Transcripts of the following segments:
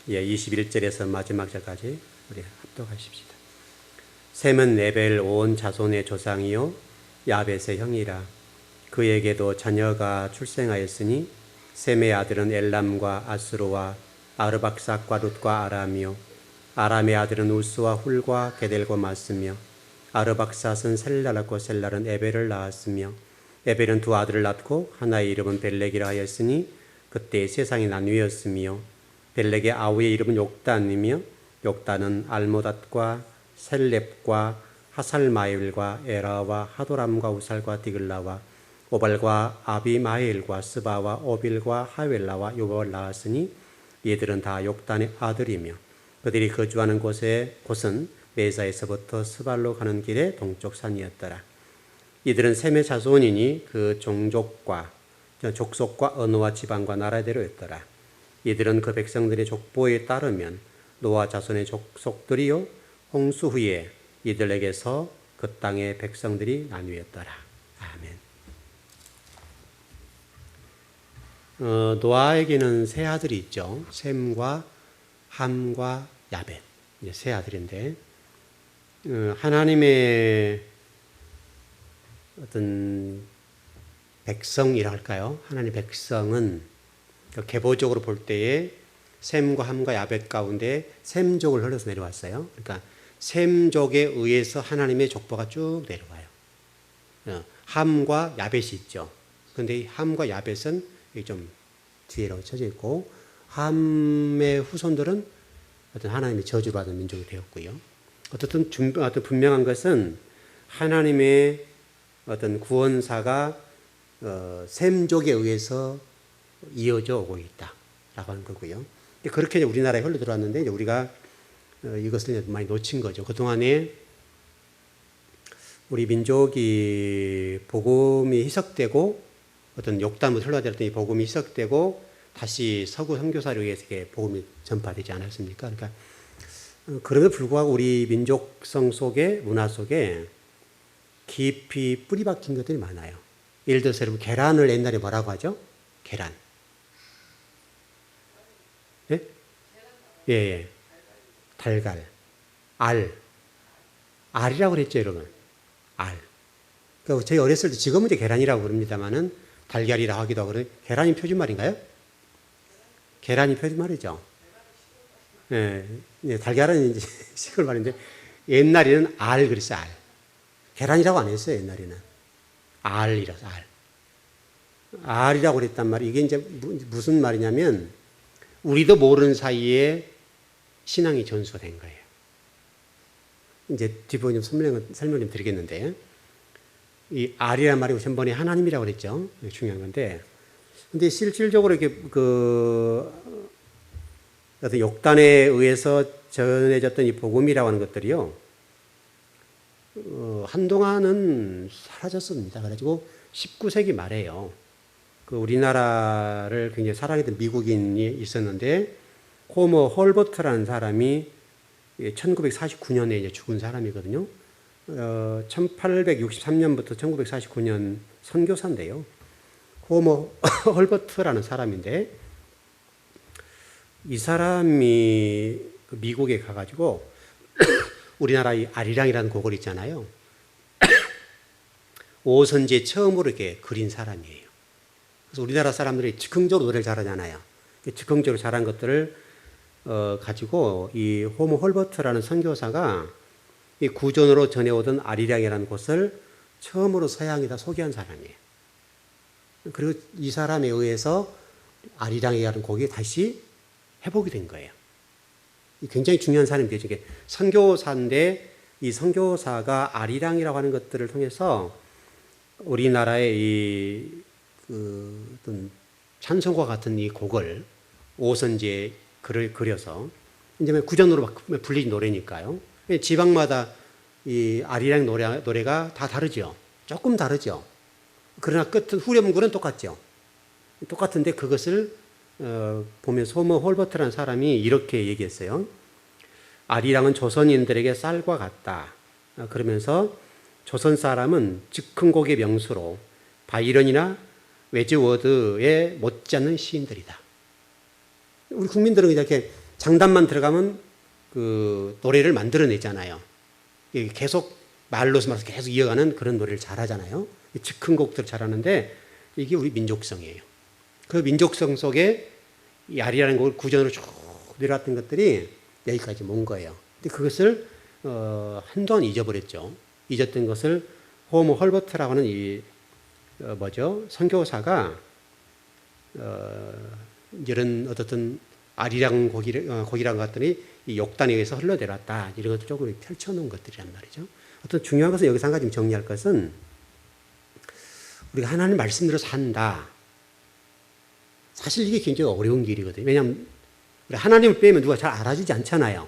21절에서 마지막 절까지 우리 합독하십시다. 셈은 에벨 온 자손의 조상이요 야벳의 형이라. 그에게도 자녀가 출생하였으니 셈의 아들은 엘람과 아스로와 아르박삭과 룻과 아람이요 아람의 아들은 우스와 훌과 게델과 마스며 아르박삭은 셀라를 낳고 셀랄은 에벨을 낳았으며 에벨은 두 아들을 낳고 하나의 이름은 벨렉이라 하였으니 그때 세상이 나뉘었으며 벨렉의 아우의 이름은 욕단이며 욕단은 알모닷과 셀렙과 하살마일과 에라와 하도람과 우살과 디글라와 오발과 아비마일과 스바와 오빌과 하웰라와 요바를 낳았으니 이들은 다 욕단의 아들이며 그들이 거주하는 곳은 메사에서부터 스발로 가는 길의 동쪽 산이었더라. 이들은 셈의 자손이니 그 족속과 언어와 지방과 나라대로였더라. 이들은 그 백성들의 족보에 따르면 노아 자손의 족속들이요 홍수 후에 이들에게서 그 땅의 백성들이 나뉘었더라. 아멘. 노아에게는 세 아들이 있죠. 셈과 함과 야벳, 이제 세 아들인데 하나님의 어떤 백성이라 할까요? 하나님의 백성은 계보적으로 볼 때에 셈과 함과 야벳 가운데 셈족을 흘러서 내려왔어요. 그러니까 셈족에 의해서 하나님의 족보가 쭉 내려와요. 함과 야벳이 있죠. 그런데 함과 야벳은 좀 뒤로 쳐져 있고 함의 후손들은 어떤 하나님의 저주를 받은 민족이 되었고요. 어떤 분명한 것은 하나님의 어떤 구원사가 셈족에 의해서 이어져 오고 있다라고 하는 거고요. 그렇게 우리나라에 흘러 들어왔는데 이제 우리가 이것을 많이 놓친 거죠. 그동안에 우리 민족이 복음이 희석되고 어떤 욕단부터 흘러들었던 이 복음이 희석되고 다시 서구 선교사를 의해서 복음이 전파되지 않았습니까? 그러니까 그럼에도 불구하고 우리 민족성 속에 문화 속에 깊이 뿌리 박힌 것들이 많아요. 예를 들어서 여러분 계란을 옛날에 뭐라고 하죠? 계란. 예? 예. 달걀. 알이라고 그랬죠, 여러분. 알. 그러니까 저희 어렸을 때 지금은 이제 계란이라고 그럽니다만은 달걀이라고 하기도 하고 계란이 표준말인가요? 계란이 표준말이죠. 예. 달걀은 이제 시골 말인데 옛날에는 알 그랬어요, 알. 계란이라고 안 했어요, 옛날에는. 알이라서 알. 알이라고 그랬단 말이에요. 이게 이제 무슨 말이냐면 우리도 모르는 사이에 신앙이 전수된 거예요. 이제 뒷부분 좀 설명 좀 드리겠는데 이 알이란 말이 전번에 하나님이라고 그랬죠. 중요한 건데 근데 실질적으로 이렇게 어떤 욕단에 의해서 전해졌던 이 복음이라고 하는 것들이요. 한동안은 사라졌습니다. 그래가지고 19세기 말에요. 그 우리나라를 굉장히 사랑했던 미국인이 있었는데 호머 홀버트라는 사람이 1949년에 이제 죽은 사람이거든요. 1863년부터 1949년 선교사인데요. 호머 홀버트라는 사람인데 이 사람이 미국에 가가지고 우리나라 이 아리랑이라는 곡을 있잖아요. 오선지에 처음으로 이렇게 그린 사람이에요. 그래서 우리나라 사람들이 즉흥적으로 노래를 잘하잖아요. 즉흥적으로 잘한 것들을 가지고 이 호머 홀버트라는 선교사가 이 구전으로 전해오던 아리랑이라는 곳을 처음으로 서양에다 소개한 사람이에요. 그리고 이 사람에 의해서 아리랑이라는 곡이 다시 회복이 된 거예요. 굉장히 중요한 사람인데 이게 선교사인데 이 선교사가 아리랑이라고 하는 것들을 통해서 우리나라의 이 어떤 찬송과 같은 이 곡을 오선지에 글을 그려서 이제 구전으로 불린 노래니까요. 지방마다 이 아리랑 노래가 다 다르죠. 조금 다르죠. 그러나 끝은 후렴구는 똑같죠. 똑같은데 그것을 보면 호머 홀버트라는 사람이 이렇게 얘기했어요. 아리랑은 조선인들에게 쌀과 같다. 그러면서 조선 사람은 즉흥곡의 명수로 바이런이나 웨즈워드에 못지않는 시인들이다. 우리 국민들은 이렇게 장단만 들어가면 그 노래를 만들어내잖아요. 계속 말로서 계속 이어가는 그런 노래를 잘하잖아요. 즉흥 곡들을 잘하는데 이게 우리 민족성이에요. 그 민족성 속에 이 아리라는 곡을 구전으로 쭉 내려왔던 것들이 여기까지 온 거예요. 근데 그것을 한동안 잊어버렸죠. 잊었던 것을 호모 헐버트라고 하는 이 선교사가 이런 어떤 아리랑 곡이라는 것들이 이 욕단에 의해서 흘러내려왔다. 이런 것들 조금 펼쳐놓은 것들이란 말이죠. 어떤 중요한 것은 여기서 한 가지 정리할 것은 우리가 하나님 말씀대로 산다. 사실 이게 굉장히 어려운 길이거든요. 왜냐하면 하나님을 빼면 누가 잘 알아주지 않잖아요.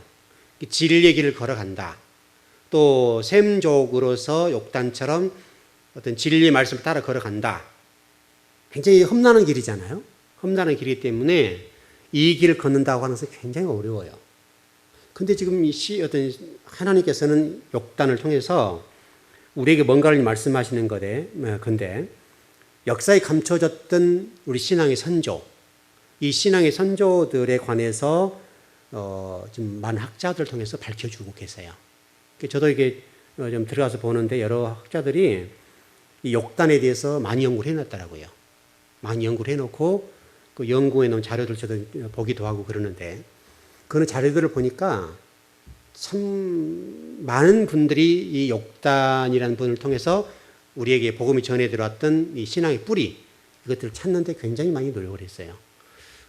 진리의 길을 걸어간다. 또 샘족으로서 욕단처럼 어떤 진리의 말씀을 따라 걸어간다. 굉장히 험난한 길이잖아요. 험난한 길이기 때문에 이 길을 걷는다고 하는 것은 굉장히 어려워요. 근데 지금 어떤 하나님께서는 욕단을 통해서 우리에게 뭔가를 말씀하시는 건데 역사에 감춰졌던 우리 신앙의 선조, 이 신앙의 선조들에 관해서 좀 많은 학자들을 통해서 밝혀주고 계세요. 저도 이게 좀 들어가서 보는데 여러 학자들이 이 욕단에 대해서 많이 연구를 해놨더라고요. 많이 연구를 해놓고 그 연구해 놓은 자료들 저도 보기도 하고 그러는데 그런 자료들을 보니까 참 많은 분들이 이 욕단이라는 분을 통해서 우리에게 복음이 전해 들어왔던 이 신앙의 뿌리 이것들을 찾는데 굉장히 많이 노력을 했어요.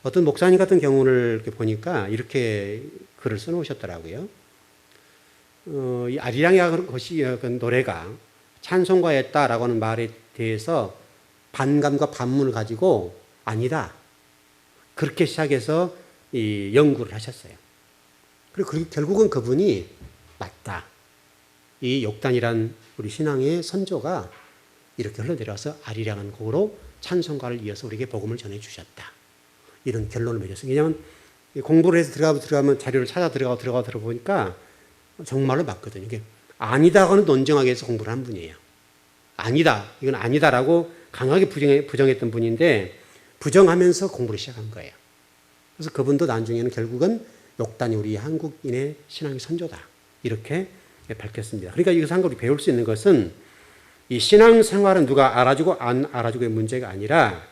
어떤 목사님 같은 경우를 이렇게 보니까 이렇게 글을 써놓으셨더라고요. 이 아리랑의 노래가 찬송가였다라고 하는 말에 대해서 반감과 반문을 가지고 아니다. 그렇게 시작해서 이 연구를 하셨어요. 그리고 결국은 그분이 맞다. 이 욕단이란 우리 신앙의 선조가 이렇게 흘러내려와서 아리랑한 곡으로 찬송가를 이어서 우리에게 복음을 전해주셨다. 이런 결론을 맺었어요. 왜냐하면 공부를 해서 들어가면 자료를 찾아 들어보니까 정말로 맞거든요. 이게 아니다고는 논증하기 위해서 공부를 한 분이에요. 아니다. 이건 아니다라고 강하게 부정했던 분인데 부정하면서 공부를 시작한 거예요. 그래서 그분도 나중에는 결국은 욕단이 우리 한국인의 신앙의 선조다. 이렇게 밝혔습니다. 그러니까 여기서 한 가지 배울 수 있는 것은 이 신앙생활은 누가 알아주고 안 알아주고의 문제가 아니라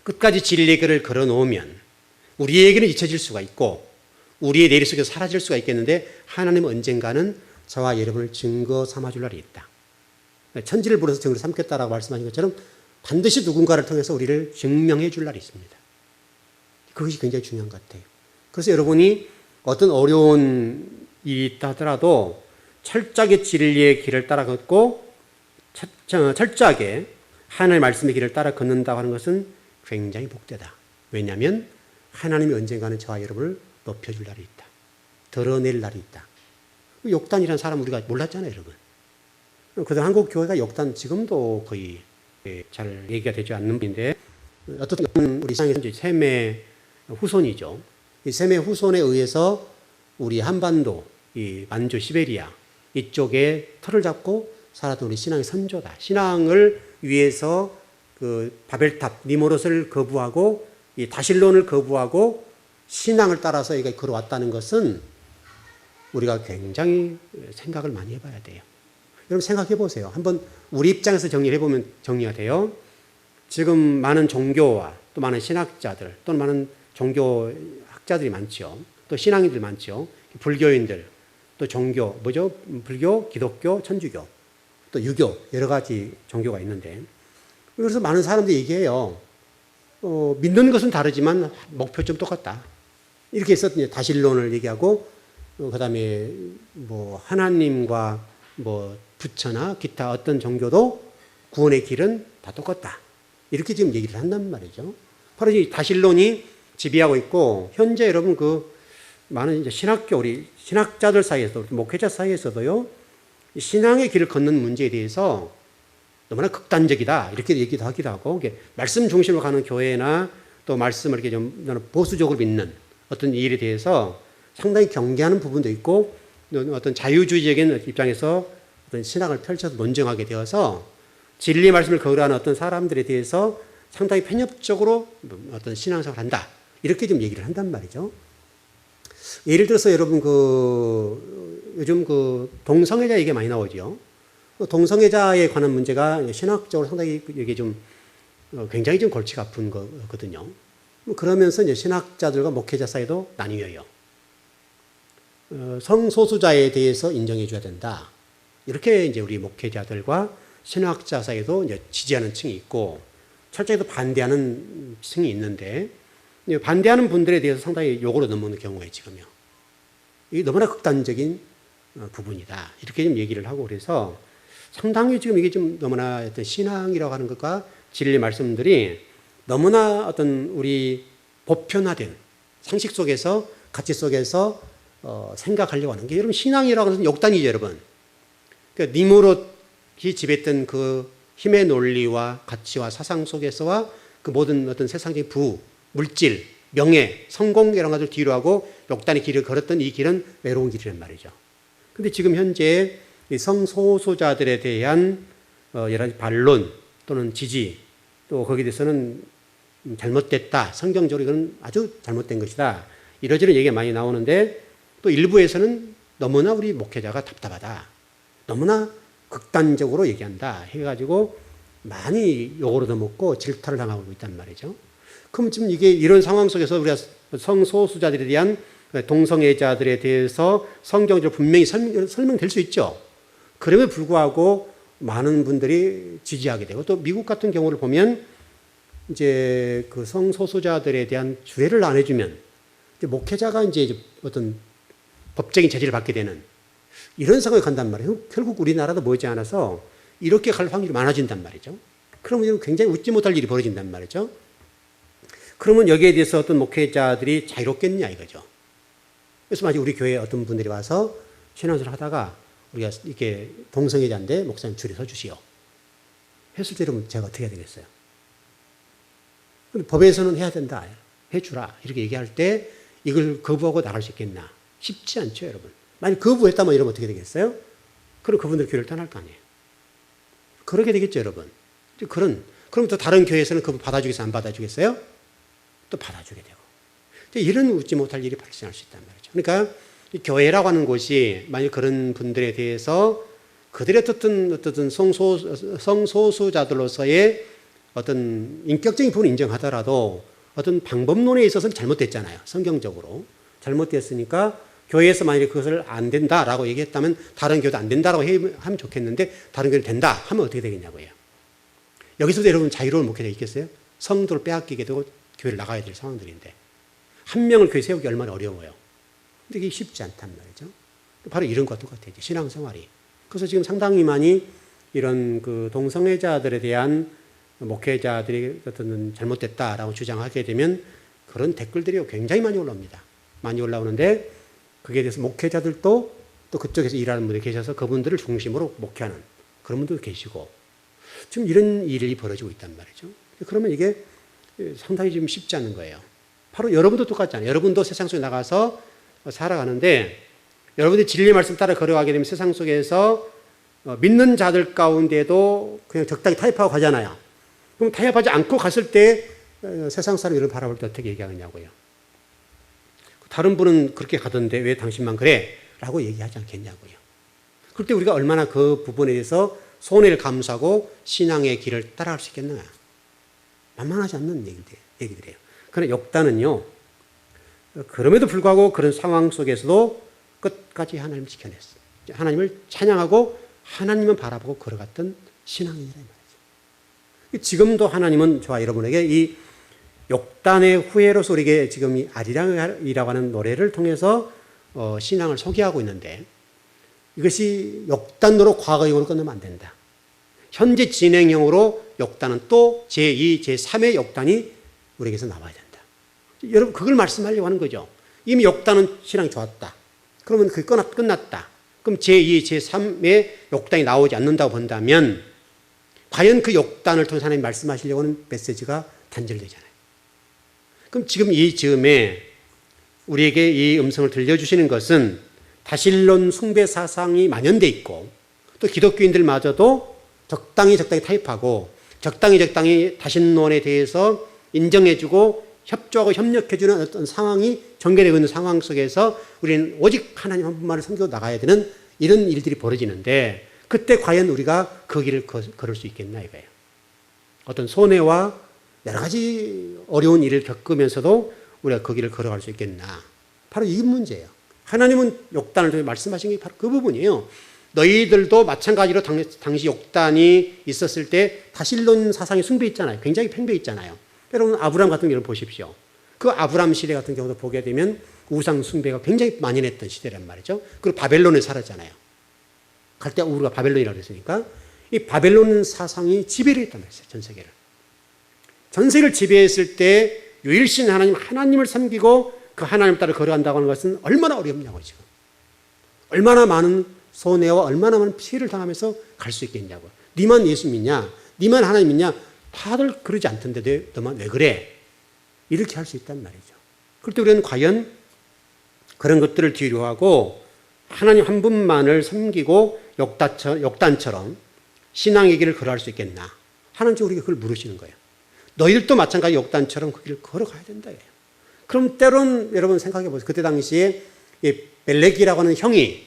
끝까지 진리의 길을 걸어놓으면 우리에게는 잊혀질 수가 있고 우리의 내리 속에서 사라질 수가 있겠는데 하나님은 언젠가는 저와 여러분을 증거 삼아줄 날이 있다. 천지를 불어서 증거를 삼겠다라고 말씀하신 것처럼 반드시 누군가를 통해서 우리를 증명해 줄 날이 있습니다. 그것이 굉장히 중요한 것 같아요. 그래서 여러분이 어떤 어려운 일이 있다 하더라도 철저하게 진리의 길을 따라 걷고 철저하게 하나님의 말씀의 길을 따라 걷는다고 하는 것은 굉장히 복되다. 왜냐하면 하나님이 언젠가는 저와 여러분을 높여줄 날이 있다. 드러낼 날이 있다. 욕단이라는 사람 우리가 몰랐잖아요, 여러분. 그래서 한국 교회가 욕단 지금도 거의 잘 얘기가 되지 않는 분인데 어떻든 우리 신앙의 셈의 후손이죠. 이 셈의 후손에 의해서 우리 한반도, 이 만주 시베리아 이쪽에 틀을 잡고 살았던 우리 신앙의 선조다. 신앙을 위해서 그 바벨탑 니모롯을 거부하고 이 다실론을 거부하고 신앙을 따라서 이게 걸어왔다는 것은 우리가 굉장히 생각을 많이 해봐야 돼요. 여러분 생각해 보세요. 한번 우리 입장에서 정리를 해보면 정리가 돼요. 지금 많은 종교와 또 많은 신학자들 또는 많은 종교학자들이 많죠. 또 신앙인들 많죠. 불교인들 또 종교 불교, 기독교, 천주교 또 유교 여러 가지 종교가 있는데 그래서 많은 사람들이 얘기해요. 믿는 것은 다르지만 목표점 똑같다. 이렇게 해서 다실론을 얘기하고 그다음에 뭐 하나님과 뭐 부처나 기타 어떤 종교도 구원의 길은 다 똑같다. 이렇게 지금 얘기를 한단 말이죠. 바로 이 다실론이 지배하고 있고 현재 여러분 그 많은 이제 우리 신학자들 사이에서도 목회자 사이에서도요 신앙의 길을 걷는 문제에 대해서 너무나 극단적이다 이렇게 얘기도 하기도 하고 말씀 중심으로 가는 교회나 또 말씀을 이렇게 좀 보수적으로 믿는 어떤 일에 대해서 상당히 경계하는 부분도 있고 어떤 자유주의적인 입장에서 어떤 신학을 펼쳐서 논쟁하게 되어서 진리 말씀을 거부하는 어떤 사람들에 대해서 상당히 편협적으로 어떤 신앙생활을 한다 이렇게 좀 얘기를 한단 말이죠. 예를 들어서 여러분 요즘 동성애자 얘기 많이 나오죠. 동성애자에 관한 문제가 신학적으로 상당히 이게 좀 굉장히 좀 골치가 아픈 거거든요. 그러면서 이제 신학자들과 목회자 사이도 나뉘어요. 성소수자에 대해서 인정해 줘야 된다. 이렇게 이제 우리 목회자들과 신학자 사이도 이제 지지하는 층이 있고 철저히 반대하는 층이 있는데 반대하는 분들에 대해서 상당히 욕으로 넘어오는 경우에 지금요. 이게 너무나 극단적인 부분이다. 이렇게 좀 얘기를 하고 그래서 상당히 지금 이게 좀 너무나 어떤 신앙이라고 하는 것과 진리 말씀들이 너무나 어떤 우리 보편화된 상식 속에서 가치 속에서 생각하려고 하는 게 여러분 신앙이라고 하는 것은 욕단이죠, 여러분. 그러니까 니무롯이 지배했던 그 힘의 논리와 가치와 사상 속에서와 그 모든 어떤 세상적인 물질, 명예, 성공 이런 것들 뒤로 하고 욕단의 길을 걸었던 이 길은 외로운 길이란 말이죠. 근데 지금 현재 이 성소수자들에 대한 여러 가지 반론 또는 지지 또 거기에 대해서는 잘못됐다. 성경적으로 이건 아주 잘못된 것이다. 이러저런 얘기가 많이 나오는데 또 일부에서는 너무나 우리 목회자가 답답하다. 너무나 극단적으로 얘기한다. 해가지고 많이 욕으로 얻어먹고 질타를 당하고 있단 말이죠. 그럼 지금 이게 이런 상황 속에서 우리가 성소수자들에 대한 동성애자들에 대해서 성경적으로 분명히 설명될 수 있죠. 그럼에도 불구하고 많은 분들이 지지하게 되고 또 미국 같은 경우를 보면 이제 그 성소수자들에 대한 주례를 안 해주면 이제 목회자가 이제 어떤 법적인 제재를 받게 되는 이런 상황에 간단 말이에요. 결국 우리나라도 머지 않아서 이렇게 갈 확률이 많아진단 말이죠. 그러면 굉장히 웃지 못할 일이 벌어진단 말이죠. 그러면 여기에 대해서 어떤 목회자들이 자유롭겠냐 이거죠. 그래서 만약 우리 교회에 어떤 분들이 와서 신앙생활을 하다가 우리가 이렇게 동성애자인데 목사님 줄에 서 주시오. 했을 때 그러면 제가 어떻게 해야 되겠어요? 근데 법에서는 해야 된다. 해주라. 이렇게 얘기할 때 이걸 거부하고 나갈 수 있겠나? 쉽지 않죠, 여러분. 만약 거부했다면 이러면 어떻게 되겠어요? 그럼 그분들 교회를 떠날 거 아니에요. 그러게 되겠죠, 여러분. 그럼 또 다른 교회에서는 그분 받아주겠어요? 안 받아주겠어요? 또 받아주게 되고. 이런 웃지 못할 일이 발생할 수 있단 말이죠. 그러니까 이 교회라고 하는 곳이 만약 그런 분들에 대해서 그들의 어떤 성소수자들로서의 어떤 인격적인 부분을 인정하더라도 어떤 방법론에 있어서는 잘못됐잖아요. 성경적으로. 잘못됐으니까 교회에서 만약에 그것을 안 된다라고 얘기했다면 다른 교회도 안 된다라고 하면 좋겠는데 다른 교회는 된다 하면 어떻게 되겠냐고요. 여기서도 여러분 자유로운 목회자 있겠어요? 성도를 빼앗기게 되고 교회를 나가야 될 상황들인데 한 명을 교회 세우기 얼마나 어려워요. 근데 이게 쉽지 않단 말이죠. 바로 이런 것과 똑같아요. 신앙생활이. 그래서 지금 상당히 많이 이런 그 동성애자들에 대한 목회자들이 어떤 잘못됐다라고 주장하게 되면 그런 댓글들이 굉장히 많이 올라옵니다. 많이 올라오는데 거기에 대해서 목회자들도 또 그쪽에서 일하는 분들이 계셔서 그분들을 중심으로 목회하는 그런 분들도 계시고 지금 이런 일이 벌어지고 있단 말이죠. 그러면 이게 상당히 좀 쉽지 않은 거예요. 바로 여러분도 똑같잖아요. 여러분도 세상 속에 나가서 살아가는데 여러분들이 진리 말씀 따라 걸어가게 되면 세상 속에서 믿는 자들 가운데도 그냥 적당히 타협하고 가잖아요. 그럼 타협하지 않고 갔을 때 세상 사람이 이를 바라볼 때 어떻게 얘기하느냐고요. 다른 분은 그렇게 가던데 왜 당신만 그래? 라고 얘기하지 않겠냐고요. 그럴 때 우리가 얼마나 그 부분에 대해서 손해를 감수하고 신앙의 길을 따라갈 수 있겠느냐. 만만하지 않는 얘기들이에요. 그러나 욕단은요. 그럼에도 불구하고 그런 상황 속에서도 끝까지 하나님을 지켜냈어요. 하나님을 찬양하고 하나님만 바라보고 걸어갔던 신앙인이란 말이죠. 지금도 하나님은 저와 여러분에게 이 욕단의 후예로서 우리에게 지금 이 아리랑이라고 하는 노래를 통해서 신앙을 소개하고 있는데 이것이 욕단으로 과거형으로 끝나면 안 된다. 현재 진행형으로 욕단은 또 제2, 제3의 욕단이 우리에게서 나와야 된다. 여러분 그걸 말씀하려고 하는 거죠. 이미 욕단은 신앙이 좋았다. 그러면 그게 끝났다. 그럼 제2, 제3의 욕단이 나오지 않는다고 본다면 과연 그 욕단을 통해서 하나님 말씀하시려고 하는 메시지가 단절되잖아요. 그럼 지금 이 즈음에 우리에게 이 음성을 들려주시는 것은 다신론 숭배 사상이 만연돼 있고 또 기독교인들마저도 적당히 타협하고 적당히 다신론에 대해서 인정해주고 협조하고 협력해주는 어떤 상황이 전개되고 있는 상황 속에서 우리는 오직 하나님 한 분만을 섬기고 나가야 되는 이런 일들이 벌어지는데 그때 과연 우리가 그 길을 걸을 수 있겠나 이거예요. 어떤 손해와 여러 가지 어려운 일을 겪으면서도 우리가 그 길을 걸어갈 수 있겠나. 바로 이 문제예요. 하나님은 욕단을 통해 말씀하신 게 바로 그 부분이에요. 너희들도 마찬가지로 당시 욕단이 있었을 때 다실론 사상이 숭배했잖아요. 굉장히 팽배했잖아요. 여러분 아브람 같은 경우를 보십시오. 그 아브람 시대 같은 경우도 보게 되면 우상 숭배가 굉장히 만연했던 시대란 말이죠. 그리고 바벨론에 살았잖아요. 갈대 우르가 바벨론이라고 했으니까 이 바벨론 사상이 지배를 했단 말이에요. 전 세계를. 전 세계를 지배했을 때 유일신 하나님을 섬기고 그 하나님 따라 걸어간다고 하는 것은 얼마나 어렵냐고 지금. 얼마나 많은 손해와 얼마나 많은 피해를 당하면서 갈 수 있겠냐고. 니만 예수 믿냐? 니만 하나님 믿냐? 다들 그러지 않던데 너만 왜 그래? 이렇게 할 수 있단 말이죠. 그럴 때 우리는 과연 그런 것들을 뒤로 하고 하나님 한 분만을 섬기고 욕단처럼 신앙의 길을 걸어갈 수 있겠나? 하나님께서 우리가 그걸 물으시는 거예요. 너희들도 마찬가지 욕단처럼 그 길을 걸어가야 된다. 그럼 때론 여러분 생각해 보세요. 그때 당시에 벨렉이라고 하는 형이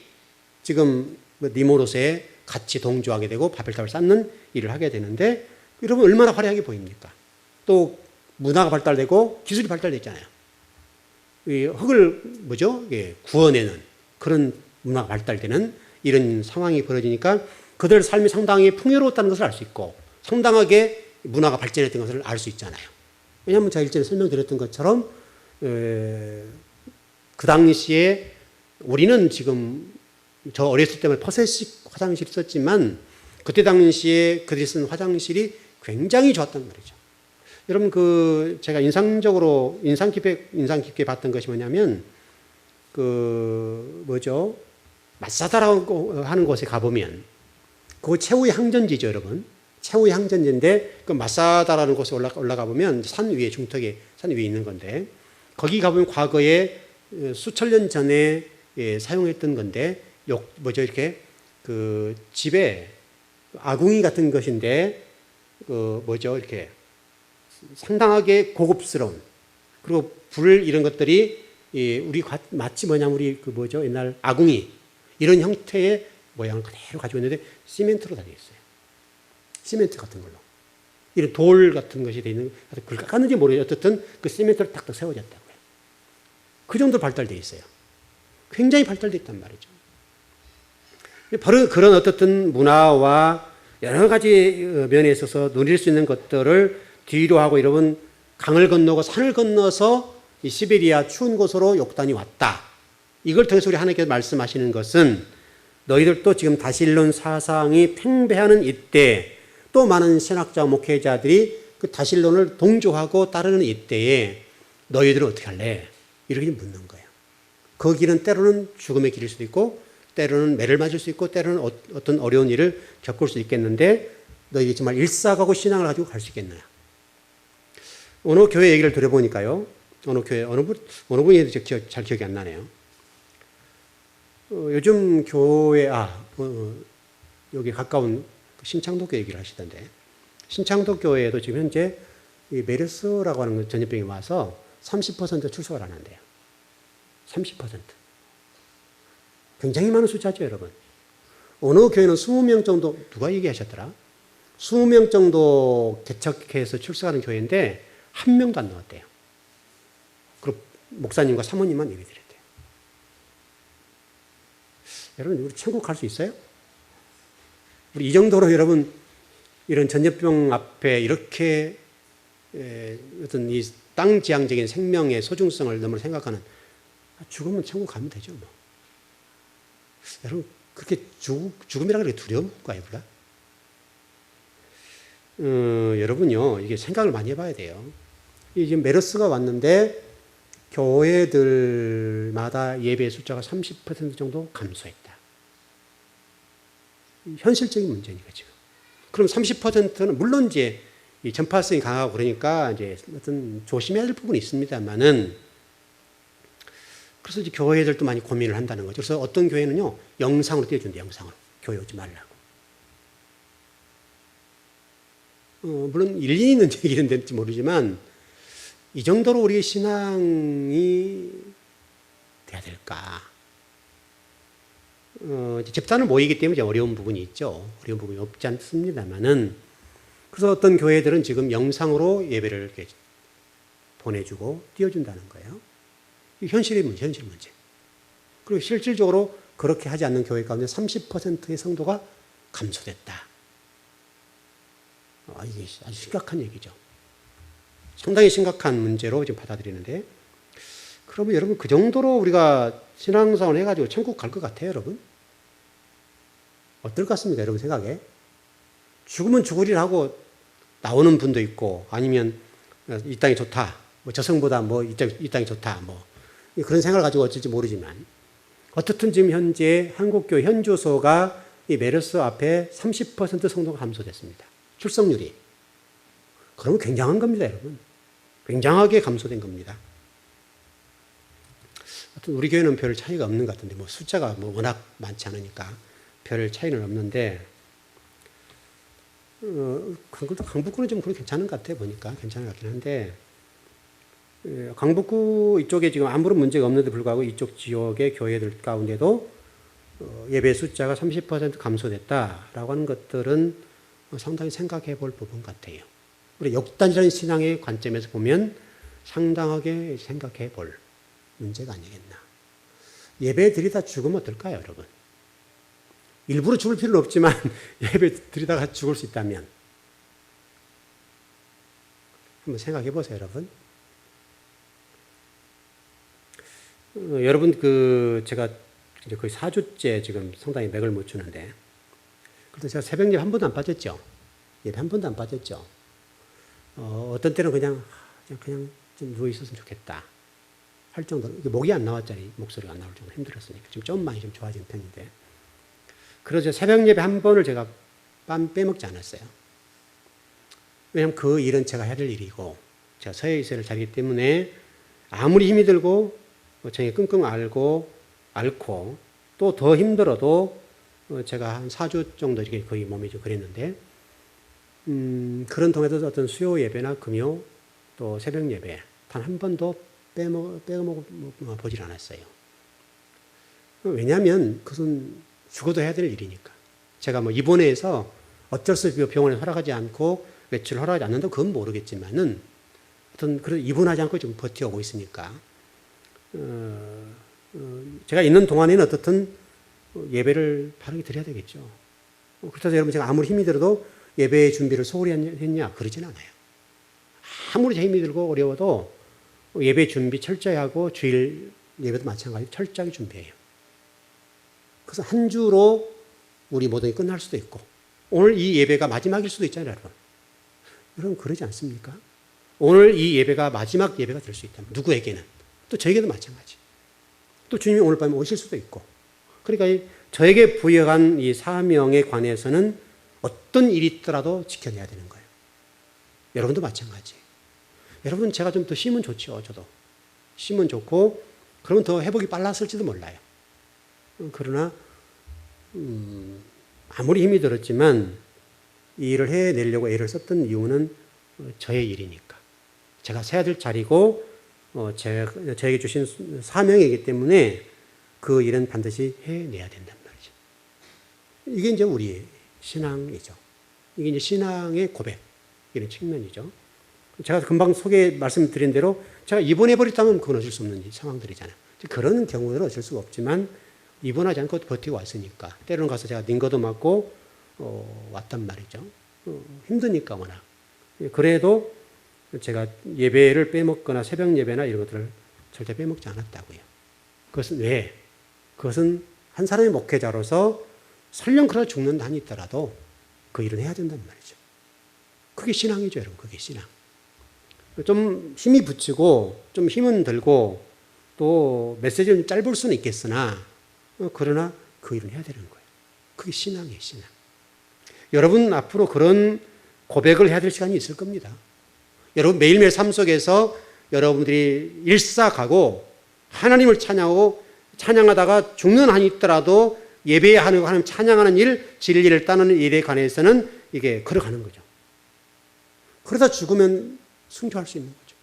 지금 니모롯에 같이 동조하게 되고 바벨탑을 쌓는 일을 하게 되는데 여러분 얼마나 화려하게 보입니까? 또 문화가 발달되고 기술이 발달됐잖아요. 이 흙을 구워내는 그런 문화가 발달되는 이런 상황이 벌어지니까 그들 삶이 상당히 풍요로웠다는 것을 알 수 있고 상당하게 문화가 발전했던 것을 알 수 있잖아요. 왜냐하면 제가 일전에 설명드렸던 것처럼 그 당시에 우리는 지금 저 어렸을 때만 퍼센식 화장실이 있었지만 그때 당시에 그들이 쓴 화장실이 굉장히 좋았단 말이죠. 여러분 제가 인상 깊게 봤던 것이 뭐냐면 마사다라고 하는 곳에 가보면 그거 최후의 항전지죠, 여러분. 최후의 항전지인데 그 마사다라는 곳에 올라가 보면 산 위에 중턱에 산 위에 있는 건데 거기 가보면 과거에 수천 년 전에 사용했던 건데 이렇게 그 집에 아궁이 같은 것인데 이렇게 상당하게 고급스러운 그리고 불 이런 것들이 우리 마치 우리 옛날 아궁이 이런 형태의 모양을 그대로 가지고 있는데 시멘트로 되어 있어요. 시멘트 같은 걸로. 이런 돌 같은 것이 되어 있는, 그걸 깎았는지 모르겠어요. 어쨌든 그 시멘트로 딱딱 세워졌다고요. 그 정도 발달되어 있어요. 굉장히 발달되어 있단 말이죠. 바로 그런 어떤 문화와 여러 가지 면에 있어서 누릴 수 있는 것들을 뒤로 하고 여러분 강을 건너고 산을 건너서 이 시베리아 추운 곳으로 욕단이 왔다. 이걸 통해서 우리 하나님께서 말씀하시는 것은 너희들도 지금 다실론 사상이 팽배하는 이때 또 많은 신학자 목회자들이 그 다실론을 동조하고 따르는 이때에 너희들은 어떻게 할래? 이렇게 묻는 거예요. 그 길은 때로는 죽음의 길일 수도 있고 때로는 매를 맞을 수 있고 때로는 어떤 어려운 일을 겪을 수 있겠는데 너희들이 정말 일사하고 신앙을 가지고 갈 수 있겠느냐. 어느 교회 얘기를 들어보니까요. 어느 분이 잘 기억이 안 나네요. 요즘 교회, 여기 가까운 신창도 교회 얘기를 하시던데, 신창도 교회에도 지금 현재 이 메르스라고 하는 전염병이 와서 30% 출석을 안 한대요. 30%. 굉장히 많은 숫자죠, 여러분. 어느 교회는 20명 정도, 누가 얘기하셨더라? 20명 정도 개척해서 출석하는 교회인데, 한 명도 안 나왔대요. 그리고 목사님과 사모님만 예배 드렸대요. 여러분, 우리 천국 갈 수 있어요? 우리 이 정도로 여러분, 이런 전염병 앞에 이렇게 어떤 이 땅지향적인 생명의 소중성을 너무 생각하는, 죽으면 천국 가면 되죠, 뭐. 여러분, 그렇게 죽음이라 그렇게 두려운가요, 우리가? 여러분요, 이게 생각을 많이 해봐야 돼요. 지금 메르스가 왔는데, 교회들마다 예배 숫자가 30% 정도 감소했다. 현실적인 문제니까, 지금. 그럼 30%는, 물론 이제 이 전파성이 강하고 그러니까 이제 어떤 조심해야 될 부분이 있습니다만은, 그래서 이제 교회들도 많이 고민을 한다는 거죠. 그래서 어떤 교회는요, 영상으로 띄워준대, 영상으로. 교회 오지 말라고. 물론 일리 있는 얘기는 될지 모르지만, 이 정도로 우리의 신앙이 돼야 될까? 집단을 모이기 때문에 어려운 부분이 있죠. 어려운 부분이 없지 않습니다만은, 그래서 어떤 교회들은 지금 영상으로 예배를 이렇게 보내주고 띄워준다는 거예요. 이 현실의 문제, 현실 문제. 그리고 실질적으로 그렇게 하지 않는 교회 가운데 30%의 성도가 감소됐다. 이게 아주 심각한 얘기죠. 상당히 심각한 문제로 지금 받아들이는데, 그러면 여러분 그 정도로 우리가 신앙생활을 해가지고 천국 갈 것 같아요, 여러분? 어떨 것 같습니까, 여러분 생각에? 죽으면 죽으리라 하고 나오는 분도 있고, 아니면 이 땅이 좋다, 뭐 저승보다 뭐 이 땅이 좋다, 뭐 그런 생각을 가지고 어쩔지 모르지만, 어떻든 지금 현재 한국교회 현주소가 이 메르스 앞에 30% 성도가 감소됐습니다. 출석률이. 그러면 굉장한 겁니다, 여러분. 굉장하게 감소된 겁니다. 하여튼 우리 교회는 별 차이가 없는 것 같은데, 뭐 숫자가 뭐 워낙 많지 않으니까 별 차이는 없는데, 강북구는 좀 그렇게 괜찮은 것 같아요. 보니까 괜찮은 것 같긴 한데, 강북구 이쪽에 지금 아무런 문제가 없는데 불구하고 이쪽 지역의 교회들 가운데도 예배 숫자가 30% 감소됐다라고 하는 것들은 상당히 생각해 볼 부분 같아요. 우리 역단이라는 신앙의 관점에서 보면 상당하게 생각해 볼 문제가 아니겠나. 예배 드리다 죽으면 어떨까요, 여러분? 일부러 죽을 필요는 없지만 예배 드리다가 죽을 수 있다면 한번 생각해 보세요, 여러분. 여러분 제가 이제 거의 4주째 지금 상당히 맥을 못 추는데, 그래도 제가 새벽 예배 한 번도 안 빠졌죠. 예배 한 번도 안 빠졌죠. 어떤 때는 그냥 좀 누워 있었으면 좋겠다 할 정도로, 목이 안 나왔잖아요. 목소리가 안 나올 정도로 힘들었으니까 지금 좀 많이 좀 좋아진 편인데, 그래서 새벽 예배 한 번을 제가 빼먹지 않았어요. 왜냐하면 그 일은 제가 해야 될 일이고, 제가 서에 있어야 할 자리이기 때문에 아무리 힘이 들고 정이 끙끙 앓고 또 더 힘들어도 제가 한 4주 정도 이렇게 거의 몸이 좀 그랬는데, 그런 동안에도 어떤 수요 예배나 금요 또 새벽 예배 단 한 번도 빼먹어 보질 않았어요. 왜냐하면 그것은 죽어도 해야 될 일이니까. 제가 뭐 입원해서 어쩔 수 없이 병원에 허락하지 않고 외출을 허락하지 않는다, 그건 모르겠지만은 어떤 그런 입원하지 않고 좀 버텨오고 있으니까 제가 있는 동안에는 어떻든 예배를 바르게 드려야 되겠죠. 그렇다고 여러분 제가 아무리 힘이 들어도 예배의 준비를 소홀히 했냐? 그러진 않아요. 아무리 힘이 들고 어려워도 예배 준비 철저히 하고 주일 예배도 마찬가지로 철저하게 준비해요. 그래서 한 주로 우리 모든 게 끝날 수도 있고, 오늘 이 예배가 마지막일 수도 있잖아요, 여러분. 여러분 그러지 않습니까? 오늘 이 예배가 마지막 예배가 될 수 있다면, 누구에게는, 또 저에게도 마찬가지. 또 주님이 오늘 밤에 오실 수도 있고, 그러니까 저에게 부여한 이 사명에 관해서는 어떤 일이 있더라도 지켜내야 되는 거예요. 여러분도 마찬가지. 여러분 제가 좀 더 쉬면 좋죠. 저도 쉬면 좋고, 그러면 더 회복이 빨랐을지도 몰라요. 그러나 아무리 힘이 들었지만 이 일을 해내려고 애를 썼던 이유는 저의 일이니까, 제가 서야 될 자리고 저에게 주신 사명이기 때문에 그 일은 반드시 해내야 된단 말이죠. 이게 이제 우리의 신앙이죠. 이게 이제 신앙의 고백, 이런 측면이죠. 제가 금방 말씀드린 대로 제가 입원해버렸다면 그건 어쩔 수 없는 상황들이잖아요. 그런 경우는 어쩔 수가 없지만 입원하지 않고 버티고 왔으니까, 때로는 가서 제가 링거도 맞고 왔단 말이죠. 힘드니까 워낙. 그래도 제가 예배를 빼먹거나 새벽 예배나 이런 것들을 절대 빼먹지 않았다고요. 그것은 왜? 그것은 한 사람의 목회자로서 설령 그러다 죽는다 하니 있더라도 그 일은 해야 된단 말이죠. 그게 신앙이죠, 여러분. 그게 신앙. 좀 힘이 붙이고 좀 힘은 들고 또 메시지는 짧을 수는 있겠으나 그러나 그 일은 해야 되는 거예요. 그게 신앙이에요, 신앙. 여러분 앞으로 그런 고백을 해야 될 시간이 있을 겁니다. 여러분 매일매일 삶 속에서 여러분들이 일사가고 하나님을 찬양하다가 죽는 한이 있더라도 예배하는 하나님 찬양하는 일, 진리를 따르는 일에 관해서는 이게 걸어가는 거죠. 그러다 죽으면 순교할 수 있는 거죠.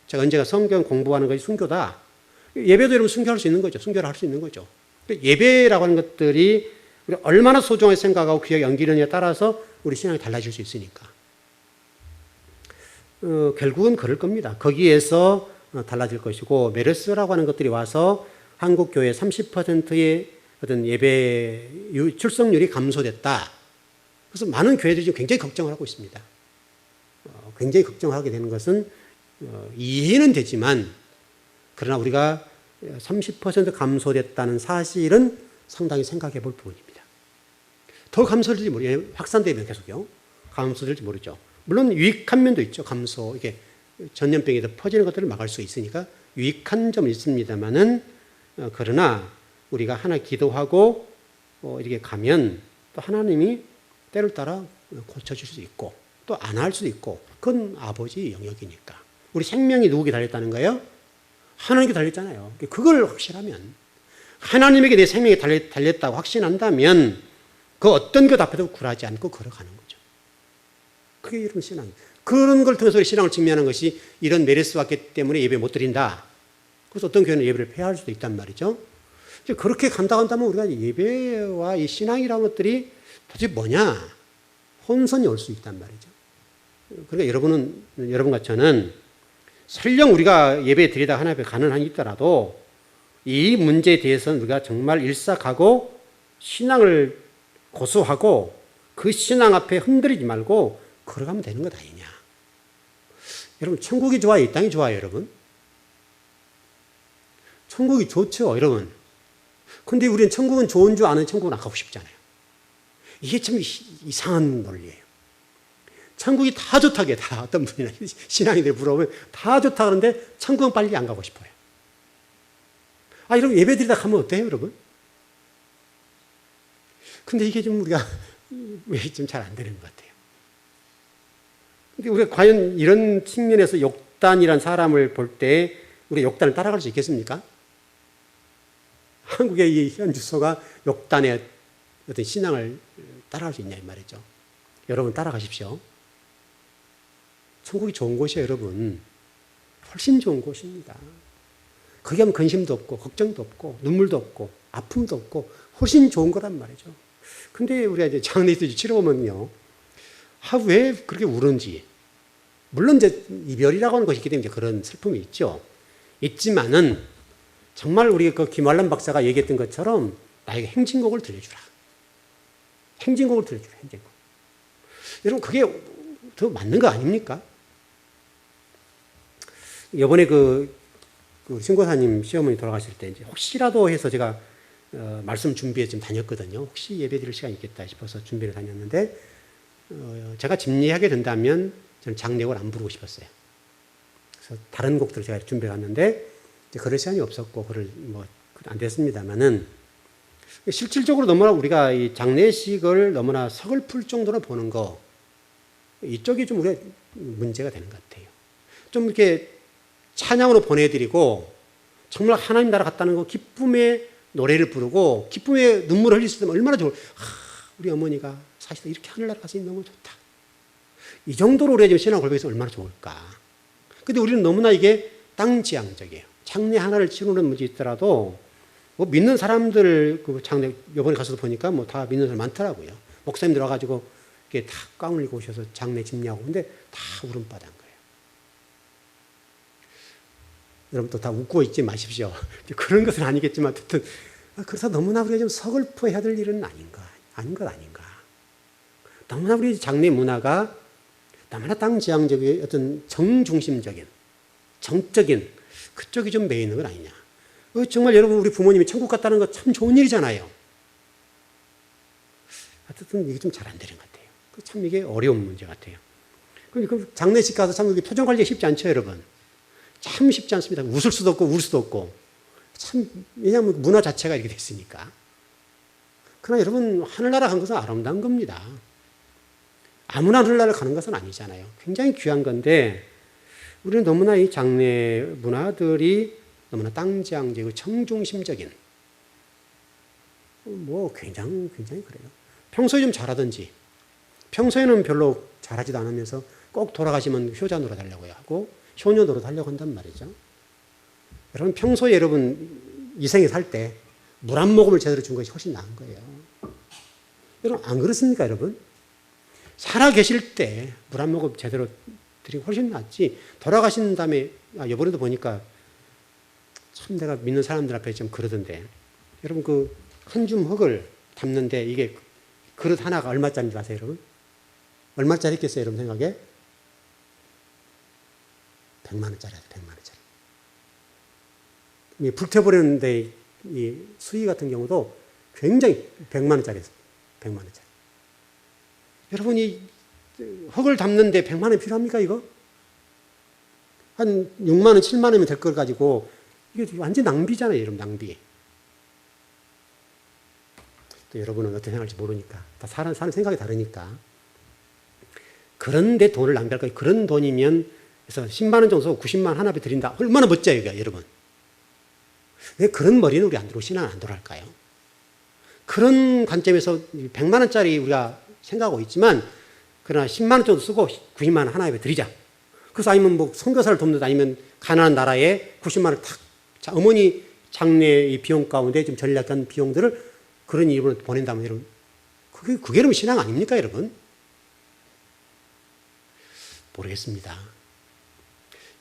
제가 언제가 성경 공부하는 것이 순교다. 예배도 여러분 순교할 수 있는 거죠. 순교를 할 수 있는 거죠. 예배라고 하는 것들이 우리가 얼마나 소중하게 생각하고 귀하게 여기느냐에 따라서 우리 신앙이 달라질 수 있으니까. 결국은 그럴 겁니다. 거기에서 달라질 것이고, 메르스라고 하는 것들이 와서 한국 교회 30%의 어떤 예배 출석률이 감소됐다. 그래서 많은 교회들이 지금 굉장히 걱정을 하고 있습니다. 굉장히 걱정하게 되는 것은 이해는 되지만, 그러나 우리가 30% 감소됐다는 사실은 상당히 생각해 볼 부분입니다. 더 감소될지 모르겠어요. 확산되면 계속요. 감소될지 모르죠. 물론 유익한 면도 있죠. 감소, 이게 전염병이 더 퍼지는 것들을 막을 수 있으니까 유익한 점은 있습니다만은, 그러나 우리가 하나 기도하고 이렇게 가면 또 하나님이 때를 따라 고쳐줄 수도 있고 또 안 할 수도 있고, 그건 아버지 영역이니까. 우리 생명이 누구에게 달렸다는 거예요? 하나님께 달렸잖아요. 그걸 확실하면, 하나님에게 내 생명이 달렸다고 확신한다면 그 어떤 것 앞에도 굴하지 않고 걸어가는 거죠. 그게 이런 신앙. 그런 걸 통해서 우리 신앙을 증명하는 것이 이런 메르스 왔기 때문에 예배 못 드린다. 그래서 어떤 교회는 예배를 폐할 수도 있단 말이죠. 그렇게 간다고 한다면 우리가 예배와 이 신앙이라는 것들이 도대체 뭐냐? 혼선이 올 수 있단 말이죠. 그러니까 여러분과 저는 설령 우리가 예배 드리다가 하나님 앞에 가는 한이 있더라도 이 문제에 대해서는 우리가 정말 일삭하고 신앙을 고수하고 그 신앙 앞에 흔들리지 말고 걸어가면 되는 것 아니냐. 여러분, 천국이 좋아요? 이 땅이 좋아요, 여러분? 천국이 좋죠, 여러분. 근데 우리는 천국은 좋은 줄 아는 천국은 안 가고 싶잖아요. 이게 참 이상한 논리예요. 천국이 다 좋다게, 다 어떤 분이나 신앙인들이 물어보면 다 좋다 그러는데 천국은 빨리 안 가고 싶어요. 여러분, 예배 드리다 가면 어때요, 여러분? 근데 이게 좀 우리가 왜 좀 잘 안 되는 것 같아요. 근데 우리가 과연 이런 측면에서 욕단이란 사람을 볼 때 우리가 욕단을 따라갈 수 있겠습니까? 한국의 이 현 주소가 욕단의 어떤 신앙을 따라갈 수 있냐 이 말이죠. 여러분 따라가십시오. 천국이 좋은 곳이에요, 여러분. 훨씬 좋은 곳입니다. 거기 가면 근심도 없고 걱정도 없고 눈물도 없고 아픔도 없고 훨씬 좋은 거란 말이죠. 근데 우리가 이제 장례식 치러보면요, 왜 그렇게 우는지. 물론 이제 이별이라고 하는 것이 있기 때문에 그런 슬픔이 있죠. 있지만은 정말 우리 그 김환란 박사가 얘기했던 것처럼 나에게 행진곡을 들려주라. 행진곡을 들려주라. 행진곡. 여러분, 그게 더 맞는 거 아닙니까? 이번에 그 신고사님 시어머니 돌아가실 때 이제 혹시라도 해서 제가 말씀 준비해 좀 다녔거든요. 혹시 예배 드릴 시간이 있겠다 싶어서 준비를 다녔는데, 제가 집례하게 된다면 저는 장례곡을 안 부르고 싶었어요. 그래서 다른 곡들을 제가 준비해 갔는데 그럴 시간이 없었고 그럴 안 됐습니다만은, 실질적으로 너무나 우리가 이 장례식을 너무나 서글플 정도로 보는 거, 이쪽이 좀 우리가 문제가 되는 것 같아요. 좀 이렇게 찬양으로 보내드리고 정말 하나님 나라 갔다는 거 기쁨의 노래를 부르고 기쁨의 눈물을 흘릴 수 있으면 얼마나 좋을. 우리 어머니가 사실 이렇게 하늘나라 가서 너무 좋다. 이 정도로 우리가 지금 신앙 골목에서 얼마나 좋을까. 근데 우리는 너무나 이게 땅지향적이에요. 장례 하나를 치르는 문제 있더라도 믿는 사람들 그 장례 이번에 가서도 보니까 다 믿는 사람 많더라고요. 목사님들 와가지고 이렇게 다 가운을 입고 오셔서 장례 집례하고, 근데 다 울음바다인 거예요. 여러분 또 다 웃고 있지 마십시오. 그런 것은 아니겠지만 어쨌든 그래서 너무나 우리가 좀 서글퍼해야 될 일은 아닌 것 아닌가. 너무나 우리 장례 문화가 너무나 땅지향적인 어떤 정중심적인 정적인 그쪽이 좀 매여 있는 건 아니냐. 정말 여러분, 우리 부모님이 천국 갔다는 거 참 좋은 일이잖아요. 어쨌든 이게 좀 잘 안 되는 것 같아요. 참 이게 어려운 문제 같아요. 그 장례식 가서 참 이게 표정 관리가 쉽지 않죠, 여러분. 참 쉽지 않습니다. 웃을 수도 없고 울 수도 없고. 참, 왜냐하면 문화 자체가 이렇게 됐으니까. 그러나 여러분, 하늘나라 간 것은 아름다운 겁니다. 아무나 하늘나라 가는 것은 아니잖아요. 굉장히 귀한 건데, 우리는 너무나 이 장례 문화들이 너무나 땅지향적이고 청중심적인, 굉장히 그래요. 평소에 좀 잘하든지, 평소에는 별로 잘하지도 않으면서 꼭 돌아가시면 효자 놀아달라고 하고, 효녀 노릇하려고 한단 말이죠. 여러분 평소에 여러분 이생에 살 때 물 한 모금을 제대로 준 것이 훨씬 나은 거예요. 여러분 안 그렇습니까 여러분? 살아 계실 때 물 한 모금 제대로 드리고 훨씬 낫지. 돌아가신 다음에 이번에도 보니까 참 내가 믿는 사람들 앞에 좀 그러던데 여러분 그 한 줌 흙을 담는데 이게 그릇 하나가 얼마짜리인지 아세요 여러분? 얼마짜리 있겠어요 여러분 생각에? 100만 원짜리야 100만 원짜리. 불태버렸는데 이 수의 같은 경우도 굉장히 100만 원짜리였어요. 100만 원짜리. 여러분이 흙을 담는데 100만 원 필요합니까 이거? 한 6만 원 7만 원이면 될 걸 가지고 이게 완전 낭비잖아요 여러분 낭비. 또 여러분은 어떻게 생각할지 모르니까 다 사는 생각이 다르니까 그런데 돈을 낭비할 거예요. 그런 돈이면 그래서 10만 원 정도 써 90만 원 하나에 드린다. 얼마나 멋져요 이게 여러분. 왜 그런 머리는 우리 안 들어오고 신앙 안 돌아갈까요? 그런 관점에서 100만 원짜리 우리가 생각하고 있지만 그러나 10만 원 정도 쓰고 90만 원 하나에 드리자. 그래서 아니면 뭐 선교사를 돕는다 아니면 가난한 나라에 90만 원을 탁 어머니 장례 이 비용 가운데 좀 전략한 비용들을 그런 일으로 보낸다면 여러분 그게 그러면 신앙 아닙니까 여러분? 모르겠습니다.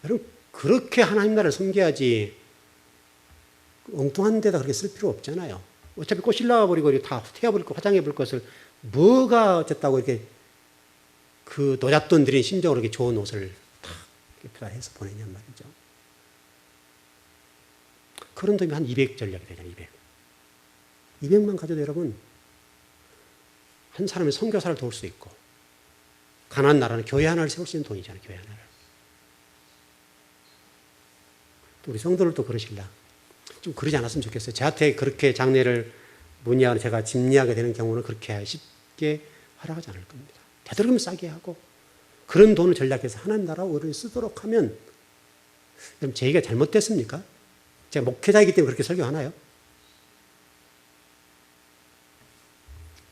여러분 그렇게 하나님 나라를 섬겨야지 엉뚱한 데다 그렇게 쓸 필요 없잖아요. 어차피 꽃이 나와버리고 다 태워버릴 거 화장해버릴 것을 뭐가 어쨌다고 이렇게 그 노잣돈 들인 심정으로 이렇게 좋은 옷을 다 배달해서 보내냔 말이죠. 그런 돈이 한 200 전략이 되잖아요. 200만 가져도 여러분 한 사람의 선교사를 도울 수 있고 가난한 나라는 교회 하나를 세울 수 있는 돈이잖아요. 교회 하나를. 또 우리 성도들도 그러실라. 좀 그러지 않았으면 좋겠어요. 저한테 그렇게 장례를 문의하거나 제가 집리하게 되는 경우는 그렇게 쉽게 허락하지 않을 겁니다. 되도록이면 싸게 하고 그런 돈을 전략해서 하나님 나라 의를 쓰도록 하면 그럼 제 얘기가 잘못됐습니까? 제가 목회자이기 때문에 그렇게 설교하나요?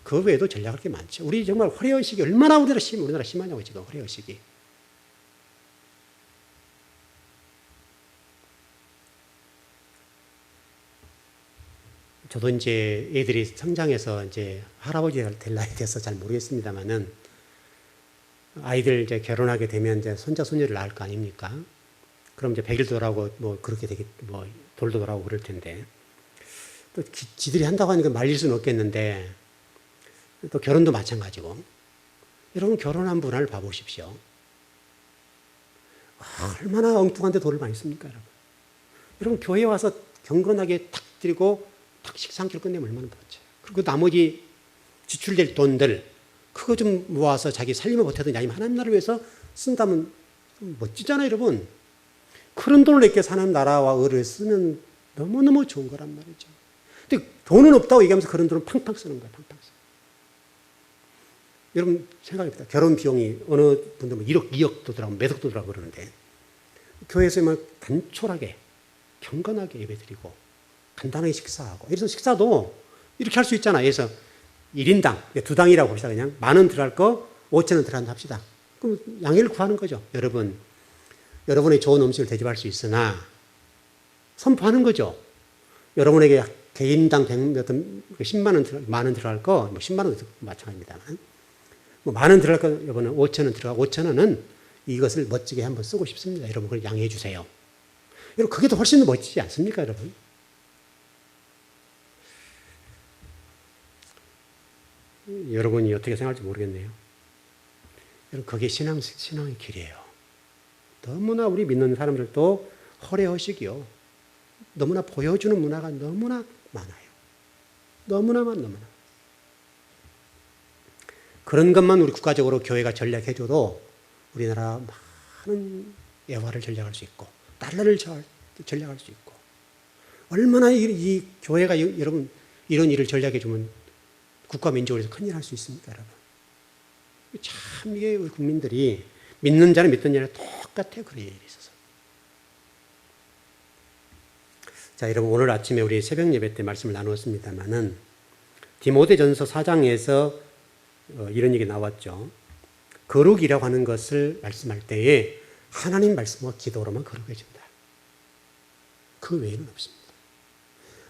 그 외에도 전략할 게 많죠. 우리 정말 허례의식이 얼마나 우리나라 심하냐고 지금 허례의식이. 저도 이제 애들이 성장해서 이제 할아버지가 될 나이 돼서 잘 모르겠습니다만은 아이들 이제 결혼하게 되면 이제 손자 손녀를 낳을 거 아닙니까? 그럼 이제 100일 돌아오고 뭐 그렇게 되게 뭐 돌도 돌아오고 그럴 텐데 또 지들이 한다고 하니까 말릴 수는 없겠는데 또 결혼도 마찬가지고 여러분 결혼한 분 하나를 봐보십시오. 얼마나 엉뚱한데 돈을 많이 씁니까 여러분? 여러분 교회에 와서 경건하게 탁 드리고 탁 식사 한 끼를 끝내면 얼마나 멋져요. 그리고 나머지 지출될 돈들 그거 좀 모아서 자기 살림을 못하든지 아니면 하나님 나라를 위해서 쓴다면 멋지잖아요 여러분. 그런 돈을 내게 하나님 나라와 의를 쓰면 너무너무 좋은 거란 말이죠. 근데 돈은 없다고 얘기하면서 그런 돈을 팡팡 쓰는 거예요. 팡팡 쓰는. 여러분 생각해봅시다. 결혼 비용이 어느 분들은 1억, 2억도 들어가고 몇 억도 들어가고 그러는데 교회에서만 단촐하게 경건하게 예배드리고 간단하게 식사하고 그래서 식사도 이렇게 할 수 있잖아요. 그래서 1인당, 2당이라고 봅시다. 그냥 10,000원 들어갈 거 5,000원 들어간다 합시다. 그럼 양해를 구하는 거죠. 여러분의 좋은 음식을 대접할 수 있으나 선포하는 거죠. 여러분에게 개인당 10만 원, 10,000원 들어갈 거, 뭐 10만 원도 마찬가지입니다만, 뭐 10,000원 들어갈 거, 이번에 5,000원 들어가고 5,000원은 이것을 멋지게 한번 쓰고 싶습니다. 여러분, 그걸 양해해 주세요. 여러분, 그게 더 훨씬 더 멋지지 않습니까, 여러분? 여러분이 어떻게 생각할지 모르겠네요. 여러분, 그게 신앙의 길이에요. 너무나 우리 믿는 사람들도 허례허식이요. 너무나 보여주는 문화가 너무나 많아요. 너무나. 그런 것만 우리 국가적으로 교회가 전략해줘도 우리나라 많은 애화를 전략할 수 있고 달러를 전략할 수 있고 얼마나 이 교회가 여러분 이런 일을 전략해주면 국가 민족을 위해서 큰일 할 수 있습니까, 여러분? 참 이게 우리 국민들이 믿는 자는 믿는 자는 똑같아요. 그런 일이 있어서. 자, 여러분 오늘 아침에 우리 새벽 예배 때 말씀을 나누었습니다만은 디모데전서 4장에서 이런 얘기 나왔죠. 거룩이라고 하는 것을 말씀할 때에 하나님 말씀과 기도로만 거룩해진다. 그 외에는 없습니다.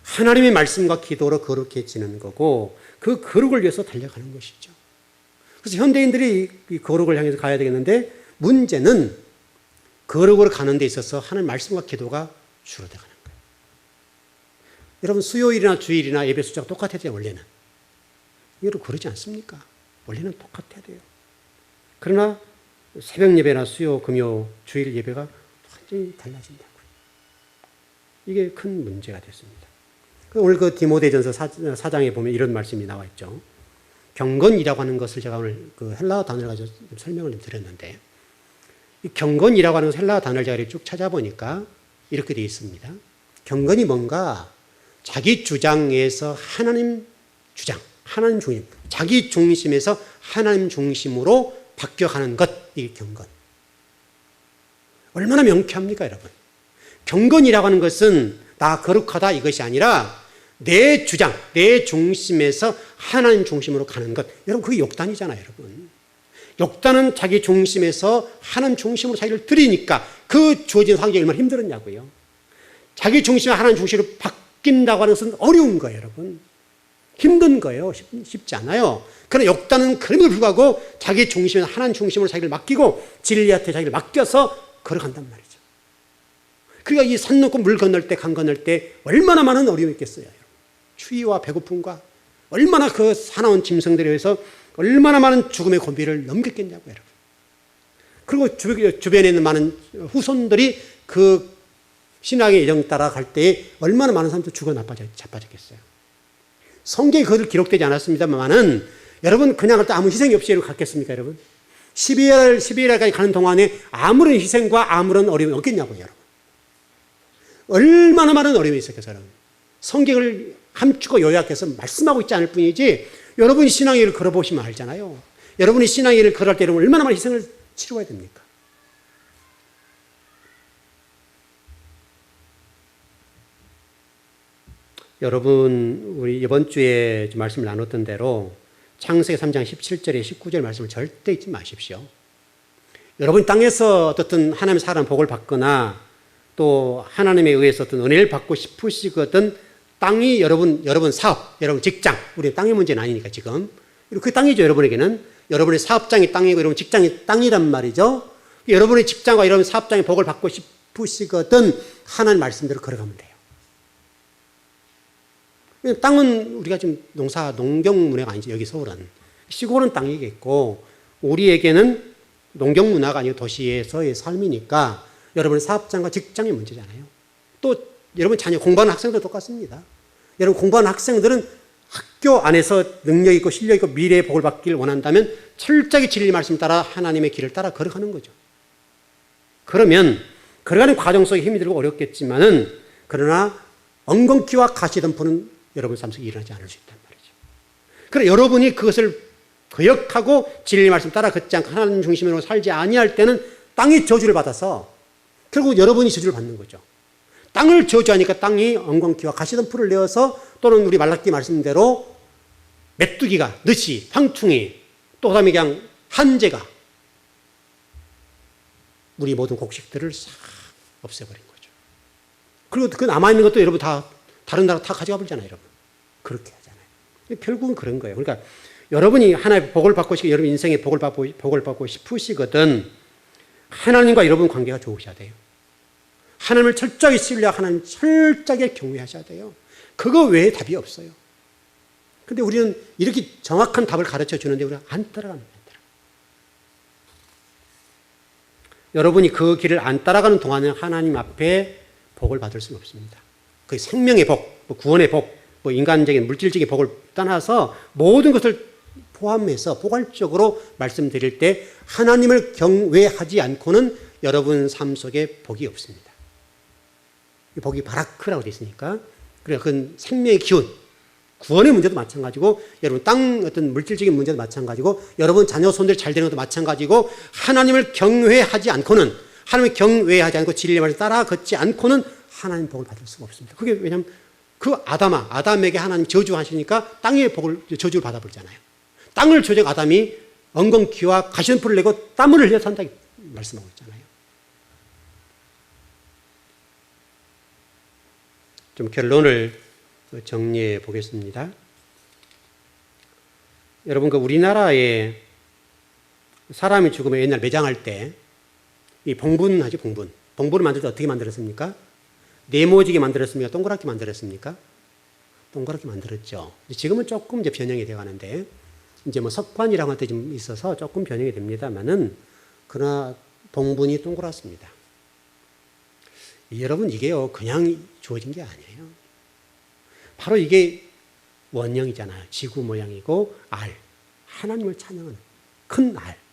하나님의 말씀과 기도로 거룩해지는 거고 그 거룩을 위해서 달려가는 것이죠. 그래서 현대인들이 이 거룩을 향해서 가야 되겠는데 문제는 거룩으로 가는 데 있어서 하나님 말씀과 기도가 줄어들어가는 거예요. 여러분 수요일이나 주일이나 예배 숫자가 똑같아야 돼요. 원래는. 여러분 그러지 않습니까? 원래는 똑같아야 돼요. 그러나 새벽 예배나 수요, 금요, 주일 예배가 완전히 달라진다고요. 이게 큰 문제가 됐습니다. 오늘 그 디모데전서 4장에 보면 이런 말씀이 나와 있죠. 경건이라고 하는 것을 제가 오늘 그 헬라어 단어를 가지고 설명을 좀 드렸는데, 이 경건이라고 하는 헬라어 단어를 제가 쭉 찾아보니까 이렇게 되어 있습니다. 경건이 뭔가 자기 주장에서 하나님 주장, 하나님 중심, 자기 중심에서 하나님 중심으로 바뀌어가는 것, 이게 경건. 얼마나 명쾌합니까, 여러분? 경건이라고 하는 것은 나 거룩하다 이것이 아니라 내 주장, 내 중심에서 하나님 중심으로 가는 것. 여러분 그게 욕단이잖아요, 여러분. 욕단은 자기 중심에서 하나님 중심으로 자기를 들이니까 그 주어진 환경이 얼마나 힘들었냐고요. 자기 중심에 하나님 중심으로 바뀐다고 하는 것은 어려운 거예요, 여러분. 힘든 거예요. 쉽지 않아요. 그러나 욕단은 그럼에도 불구하고 자기 중심에서 하나님 중심으로 자기를 맡기고 진리한테 자기를 맡겨서 걸어간단 말이죠. 그러니까 이 산 넘고 물 건널 때, 강 건널 때 얼마나 많은 어려움이 있겠어요. 추위와 배고픔과 얼마나 그 사나운 짐승들에 의해서 얼마나 많은 죽음의 고비를 넘겼겠냐고요, 여러분. 그리고 주변에 있는 많은 후손들이 그 신앙의 예정 따라 갈 때에 얼마나 많은 사람들이 죽어 자빠졌겠어요. 성경에 그것을 기록되지 않았습니다만은 여러분 그냥 갈 때 아무 희생이 없이 갔겠습니까, 여러분? 12월까지 가는 동안에 아무런 희생과 아무런 어려움이 없겠냐고요, 여러분. 얼마나 많은 어려움이 있었겠어요, 여러분. 성경을 함축고 요약해서 말씀하고 있지 않을 뿐이지 여러분이 신앙의 길을 걸어보시면 알잖아요. 여러분이 신앙의 길을 걸어갈 때 여러분 얼마나 많은 희생을 치러야 됩니까? 여러분 우리 이번 주에 말씀을 나눴던 대로 창세기 3장 17절에 19절 말씀을 절대 잊지 마십시오. 여러분이 땅에서 어떻든 하나님의 사람 복을 받거나 또 하나님에 의해서 어떤 은혜를 받고 싶으시거든 땅이 여러분 사업, 여러분 직장, 우리 땅의 문제는 아니니까 지금. 그 땅이죠, 여러분에게는. 여러분의 사업장이 땅이고 여러분 직장이 땅이란 말이죠. 여러분의 직장과 여러분 사업장의 복을 받고 싶으시거든 하나님 말씀대로 걸어가면 돼요. 땅은 우리가 지금 농경문화가 아니죠, 여기 서울은. 시골은 땅이겠고, 우리에게는 농경문화가 아니고 도시에서의 삶이니까 여러분의 사업장과 직장의 문제잖아요. 또 여러분 자녀 공부하는 학생도 똑같습니다. 여러분 공부하는 학생들은 학교 안에서 능력 있고 실력 있고 미래의 복을 받기를 원한다면 철저하게 진리 말씀 따라 하나님의 길을 따라 걸어가는 거죠. 그러면 걸어가는 과정 속에 힘이 들고 어렵겠지만은 그러나 엉겅퀴와 가시덤불은 여러분 삶 속에 일어나지 않을 수 있단 말이죠. 그러나 여러분이 그것을 거역하고 진리 말씀 따라 걷지 않고 하나님 중심으로 살지 아니할 때는 땅이 저주를 받아서 결국 여러분이 저주를 받는 거죠. 땅을 저주하니까 땅이 엉겅퀴와 가시덤불을 내어서 또는 우리 말라기 말씀대로 메뚜기가, 늦이, 황충이, 또 그다음에 그냥 한재가 우리 모든 곡식들을 싹 없애버린 거죠. 그리고 그 남아있는 것도 여러분 다 다른 나라 다 가져가 버리잖아요, 여러분. 그렇게 하잖아요. 결국은 그런 거예요. 그러니까 여러분이 하나의 복을 받고 싶고 여러분 인생의 복을 받고 싶으시거든 하나님과 여러분 관계가 좋으셔야 돼요. 하나님을 철저하게 신뢰하고 하나님 철저하게 경외하셔야 돼요. 그거 외에 답이 없어요. 근데 우리는 이렇게 정확한 답을 가르쳐 주는데 우리가 안 따라갑니다. 여러분이 그 길을 안 따라가는 동안은 하나님 앞에 복을 받을 수는 없습니다. 그 생명의 복, 구원의 복, 인간적인 물질적인 복을 떠나서 모든 것을 포함해서 포괄적으로 말씀드릴 때 하나님을 경외하지 않고는 여러분 삶 속에 복이 없습니다. 복이 바라크라고 되어 있으니까. 그래, 그건 생명의 기운, 구원의 문제도 마찬가지고, 여러분 땅 어떤 물질적인 문제도 마찬가지고, 여러분 자녀 손들이 잘 되는 것도 마찬가지고, 하나님을 경외하지 않고는, 하나님을 경외하지 않고 진리의 말을 따라 걷지 않고는 하나님 복을 받을 수가 없습니다. 그게 왜냐하면 그 아담에게 하나님 저주하시니까 땅의 저주를 받아버리잖아요. 땅을 저주한 아담이 엉겅퀴와 가시덤불을 내고 땀을 흘려 산다 말씀하고 있잖아요. 좀 결론을 정리해 보겠습니다. 여러분, 우리나라에 사람이 죽으면 옛날 매장할 때 이 봉분하죠, 봉분. 봉분을 만들 때 어떻게 만들었습니까? 네모지게 만들었습니까? 동그랗게 만들었습니까? 동그랗게 만들었죠. 지금은 조금 이제 변형이 되어 가는데, 이제 뭐 석관이라고 할 때 좀 있어서 조금 변형이 됩니다만은, 그러나 봉분이 동그랗습니다. 여러분, 이게요, 그냥 주어진 게 아니에요. 바로 이게 원형이잖아요. 지구 모양이고, 알. 하나님을 찬양하는 큰 알.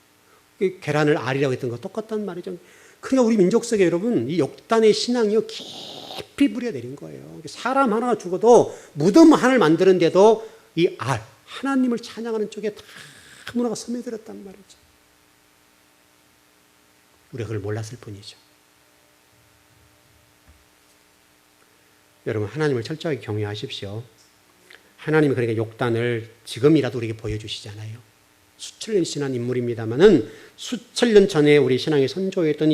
계란을 알이라고 했던 거 똑같단 말이죠. 그러니까 우리 민족 속에 여러분, 이 욕단의 신앙이요, 깊이 뿌려내린 거예요. 사람 하나 죽어도 무덤 하나를 만드는데도 이 알, 하나님을 찬양하는 쪽에 다 문화가 스며들었단 말이죠. 우리가 그걸 몰랐을 뿐이죠. 여러분, 하나님을 철저하게 경외하십시오. 하나님이 그러니까 욕단을 지금이라도 우리에게 보여주시잖아요. 수천 년 지난 인물입니다만은 수천 년 전에 우리 신앙의 선조였던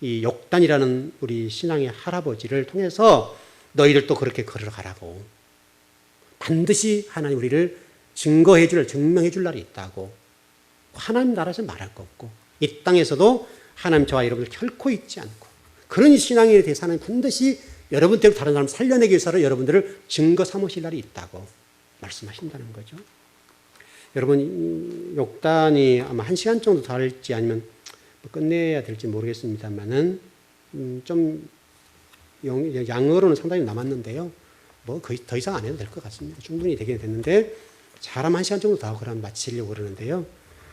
이 욕단이라는 우리 신앙의 할아버지를 통해서 너희들도 그렇게 걸어가라고. 반드시 하나님 우리를 증명해 줄 날이 있다고. 하나님 나라에서 말할 거 없고 이 땅에서도 하나님 저와 여러분들 결코 잊지 않고 그런 신앙에 대해서 하나님 반드시 여러분들 다른 사람 살려내기 위해서 여러분들을 증거 삼으실 날이 있다고 말씀하신다는 거죠. 여러분, 욕단이 아마 1시간 정도 더 할지 아니면 끝내야 될지 모르겠습니다만은 좀 양으로는 상당히 남았는데요. 뭐 거의 더 이상 안 해도 될 것 같습니다. 충분히 되긴 됐는데 잘하면 1시간 정도 더 하고 그럼 마치려고 그러는데요.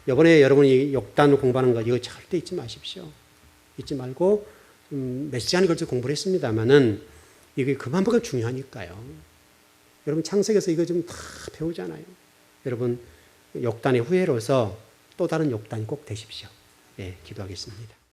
이번에 여러분이 욕단을 공부하는 거 이거 절대 잊지 마십시오. 잊지 말고 몇 시간에 걸쳐 공부를 했습니다만은 이게 그만큼 중요하니까요. 여러분 창세기에서 이거 좀 다 배우잖아요. 여러분 욕단의 후예로서 또 다른 욕단이 꼭 되십시오. 예, 기도하겠습니다.